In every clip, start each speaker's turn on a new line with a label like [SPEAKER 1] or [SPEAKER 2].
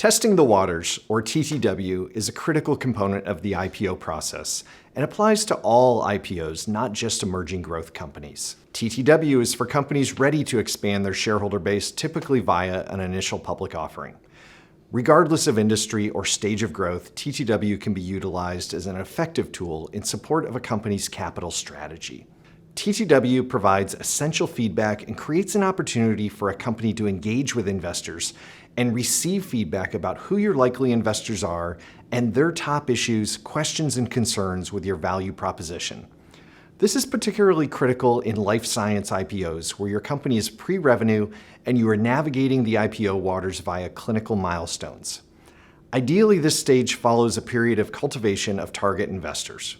[SPEAKER 1] Testing the waters, or TTW, is a critical component of the IPO process and applies to all IPOs, not just emerging growth companies. TTW is for companies ready to expand their shareholder base, typically via an initial public offering. Regardless of industry or stage of growth, TTW can be utilized as an effective tool in support of a company's capital strategy. TTW provides essential feedback and creates an opportunity for a company to engage with investors and receive feedback about who your likely investors are and their top issues, questions, and concerns with your value proposition. This is particularly critical in life science IPOs, where your company is pre-revenue and you are navigating the IPO waters via clinical milestones. Ideally, this stage follows a period of cultivation of target investors.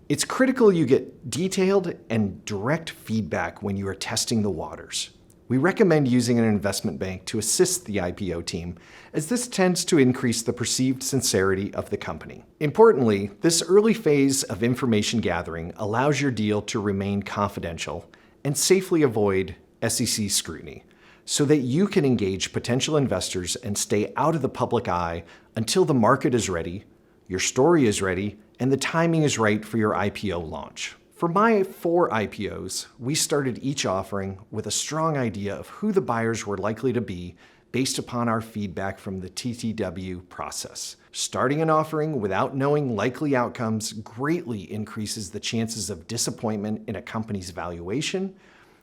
[SPEAKER 1] It's critical you get detailed and direct feedback when you are testing the waters. We recommend using an investment bank to assist the IPO team, as this tends to increase the perceived sincerity of the company. Importantly, this early phase of information gathering allows your deal to remain confidential and safely avoid SEC scrutiny, so that you can engage potential investors and stay out of the public eye until the market is ready, your story is ready, and the timing is right for your IPO launch. For my 4 IPOs, we started each offering with a strong idea of who the buyers were likely to be based upon our feedback from the TTW process. Starting an offering without knowing likely outcomes greatly increases the chances of disappointment in a company's valuation,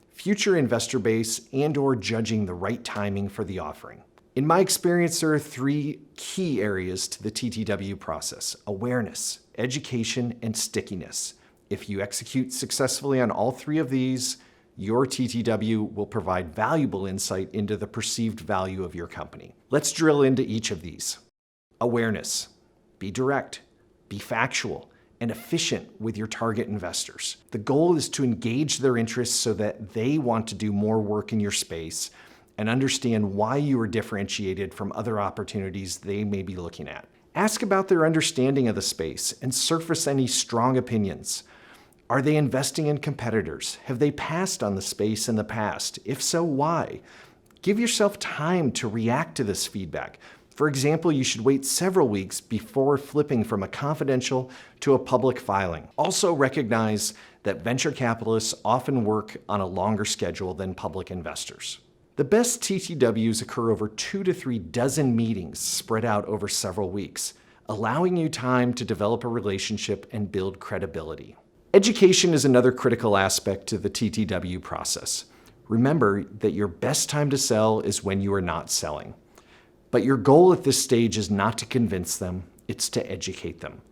[SPEAKER 1] future investor base, and/or judging the right timing for the offering. In my experience, there are 3 key areas to the TTW process: awareness, education, and stickiness. If you execute successfully on all 3 of these, your TTW will provide valuable insight into the perceived value of your company. Let's drill into each of these. Awareness. Be direct, be factual, and efficient with your target investors. The goal is to engage their interests so that they want to do more work in your space and understand why you are differentiated from other opportunities they may be looking at. Ask about their understanding of the space and surface any strong opinions. Are they investing in competitors? Have they passed on the space in the past? If so, why? Give yourself time to react to this feedback. For example, you should wait several weeks before flipping from a confidential to a public filing. Also recognize that venture capitalists often work on a longer schedule than public investors. The best TTWs occur over 2 to 3 dozen meetings spread out over several weeks, allowing you time to develop a relationship and build credibility. Education is another critical aspect to the TTW process. Remember that your best time to sell is when you are not selling. But your goal at this stage is not to convince them, it's to educate them.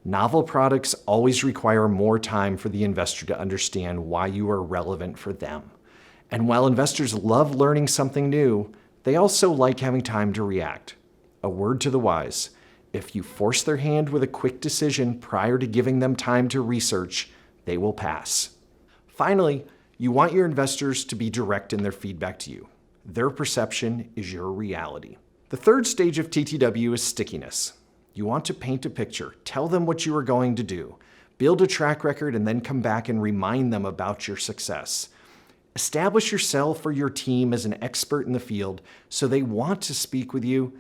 [SPEAKER 1] Novel products always require more time for the investor to understand why you are relevant for them. And while investors love learning something new, they also like having time to react. A word to the wise: if you force their hand with a quick decision prior to giving them time to research, they will pass. Finally, you want your investors to be direct in their feedback to you. Their perception is your reality. The 3rd stage of TTW is stickiness. You want to paint a picture, tell them what you are going to do, build a track record, and then come back and remind them about your success. Establish yourself or your team as an expert in the field so they want to speak with you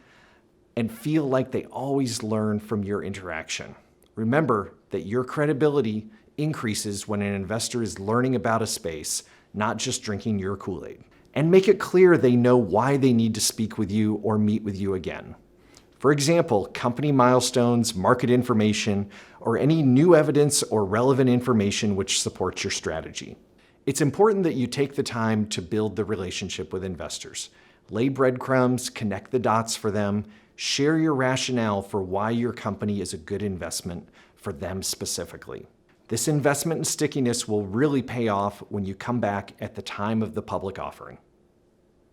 [SPEAKER 1] and feel like they always learn from your interaction. Remember that your credibility increases when an investor is learning about a space, not just drinking your Kool-Aid. And make it clear they know why they need to speak with you or meet with you again. For example, company milestones, market information, or any new evidence or relevant information which supports your strategy. It's important that you take the time to build the relationship with investors. Lay breadcrumbs, connect the dots for them, share your rationale for why your company is a good investment for them specifically. This investment in stickiness will really pay off when you come back at the time of the public offering.